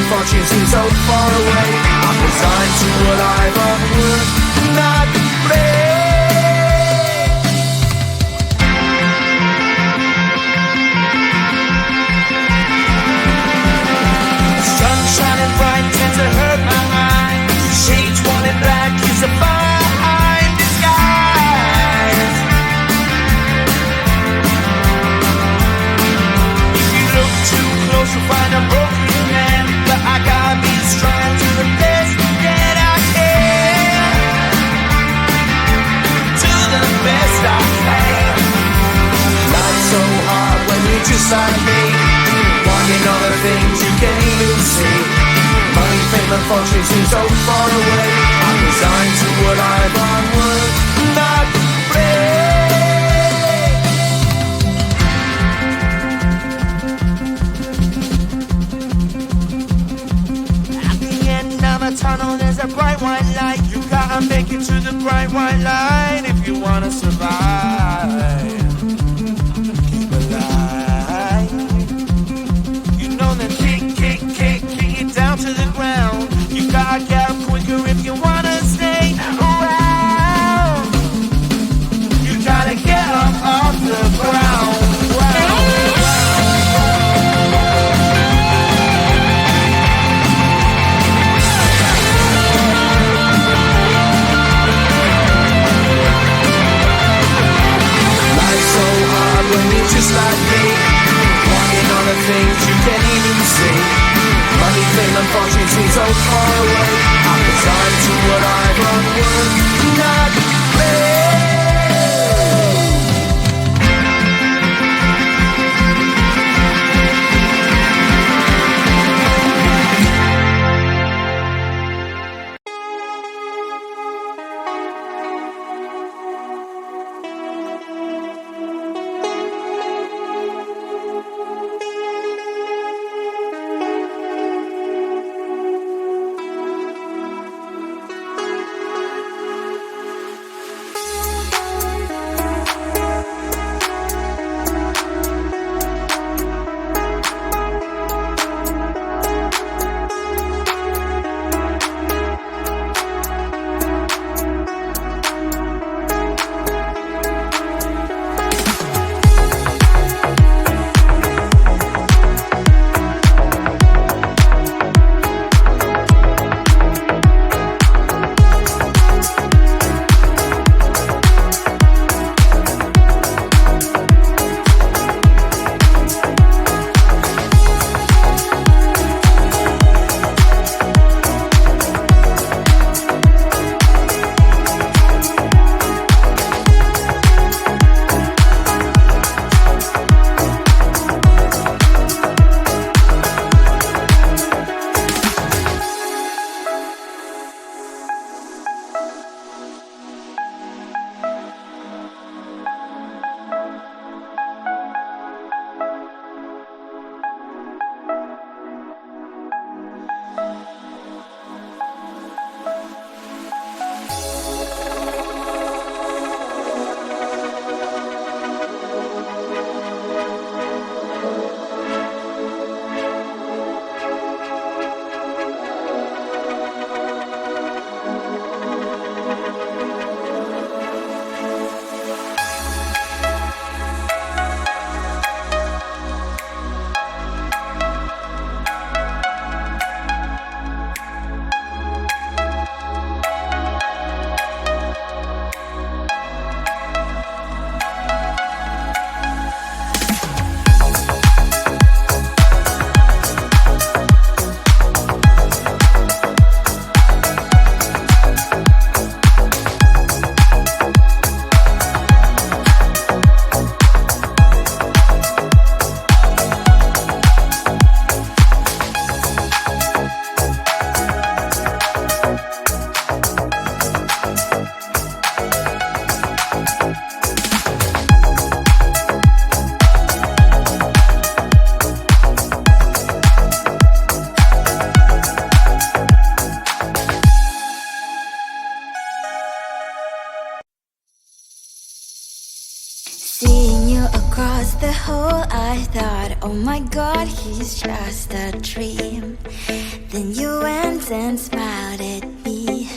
and fortune seem so far away. I'm resigned to what I've unworked, not play. Sun shining bright tends to hurt my mind. Shades worn in black is a fine disguise. If you look too close you'll find a broken man, but I gotta be strong to the best that I can. To the best I can. Life's so hard when you're just like me, wanting all the things you can't even see. Money, fame and fortune seem so far away. I'm resigned to what I've unworked, not play. At the end of a tunnel there's a bright white light. You gotta make it to the bright white light if you wanna survive. Keep alive. You know that kick it down to the ground. You gotta get up quicker if you wanna stay around. You gotta get up off the ground. Life's so hard when you're just like me, wanting all the things you can't even see. Money, fame and fortune seem so far away. I'm resigned to what I've unworked, not play. Oh my God, he's just a dream. Then you went and smiled at me.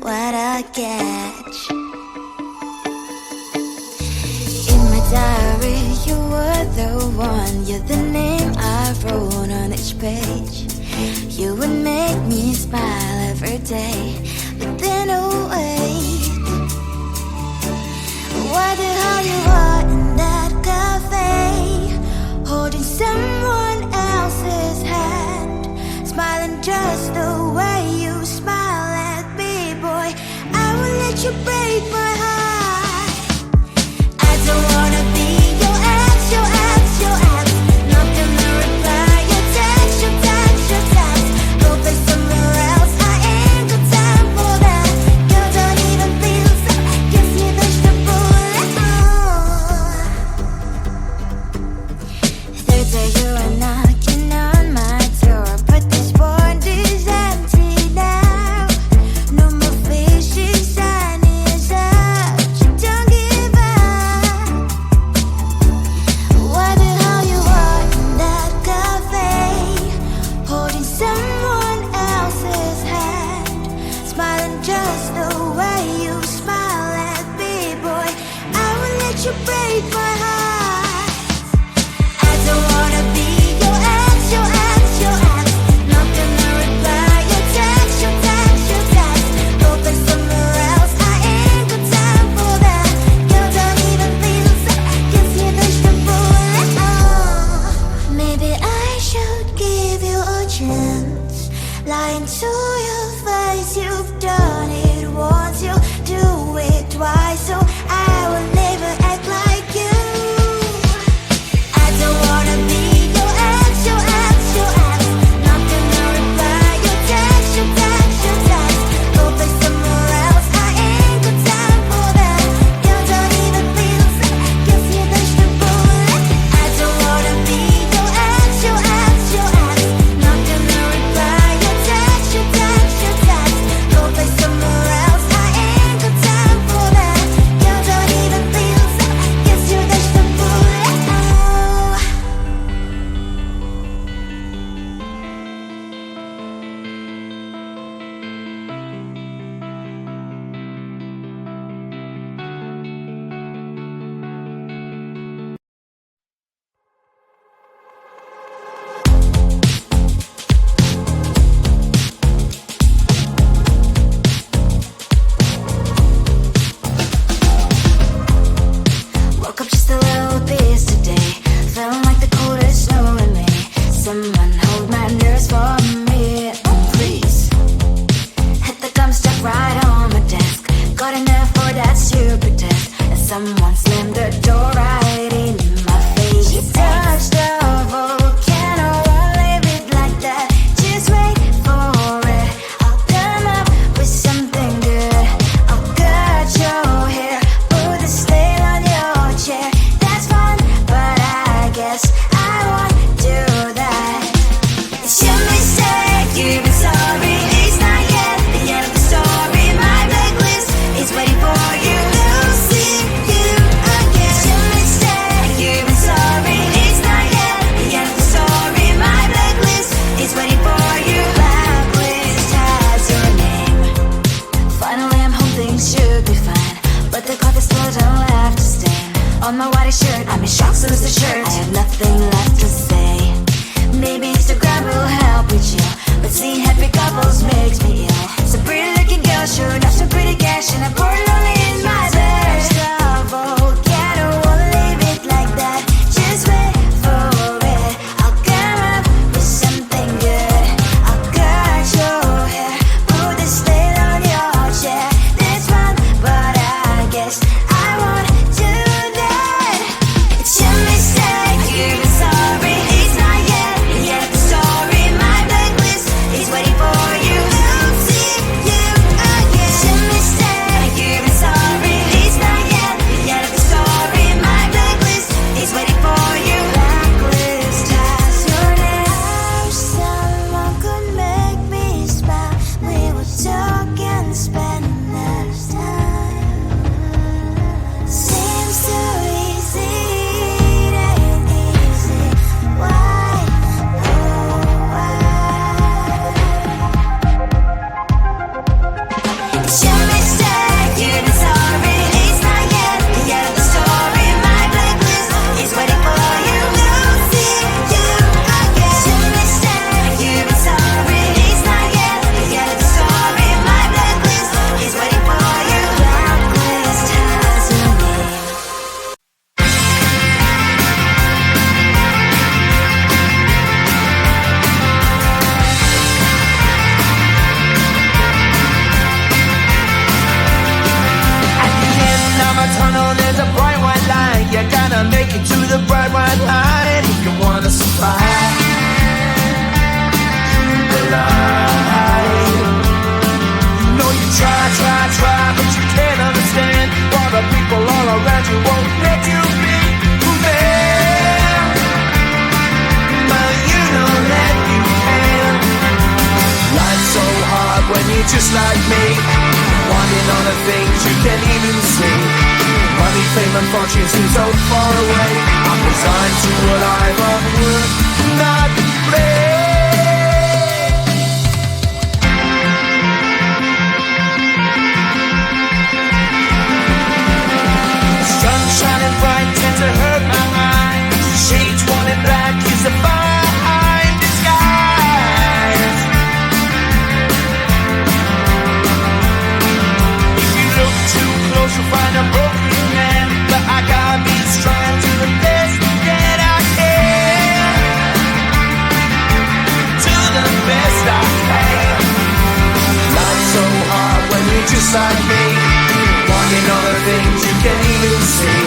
What a catch. In my diary, you were the one. You're the name I wrote on each page. You would make me smile every day. But then, oh wait, what the hell you are in that cafe, holding someone else's hand, smiling just the way you smile at me, boy. I will let you break my heart. I don't wanna be your ex, your ex, your ex. Not gonna reply your text, your text, your text. Go play somewhere else, I ain't got time for that. You don't even feel so, guess you dodged the bullet. Third day you are knocking on my door, but this board is empty now. No more fishy sign is up, you don't give up. What the hell you are in that cafe, holding someone else's hand, smiling just the way you smile at me, boy. I will let you break my heart. I don't wanna be your ex, your ex, your ex. Not gonna reply your text, your text, your text. Go play somewhere else, I ain't got time for that. You don't even feel so, guess you dodged the bullet. Maybe I should give you a chance. Lying to your face, you've done it once, you do it twice, so I will never act like you. I don't wanna be your ex, your ex, your ex. Not gonna reply your text, your text, your text. Go play somewhere else, I ain't got time for that. You don't even feel so, guess you dodged the bullet. I don't wanna be your ex, your ex, your ex. Not gonna reply your text, your text, when you're just like me, wanting all the things you can't even see. Money, fame and fortune seem so far away. I'm resigned to a life of work, not play. Sun shining bright tends to hurt my mind. Shades worn in black is a fine disguise. If you look too close you'll find a broken man, but I gotta be strong to the best that I can. To the best I can. Life's so hard when you're just like me, wanting all the things you can't even see.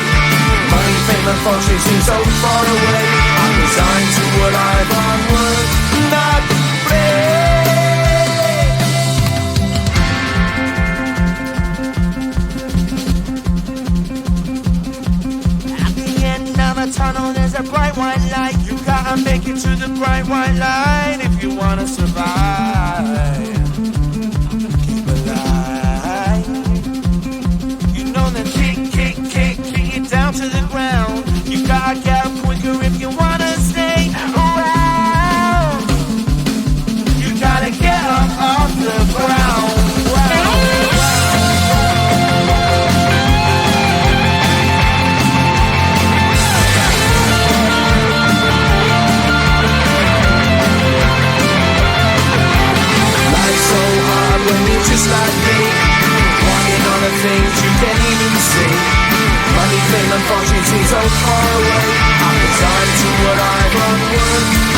Money, fame and fortune seem so far away. I'm resigned to a life on work, not play. At the end of a tunnel there's a bright white light. You gotta make it to the bright white light if you wanna survive. Keep alive. You know the kick it down to the ground. You gotta get up quicker if you wanna stay around. You gotta get up off the ground. Life's so hard when you're just like me, wanting all the things you can't even see. Money, fame and fortune seem so far away. I'm resigned to what I've work.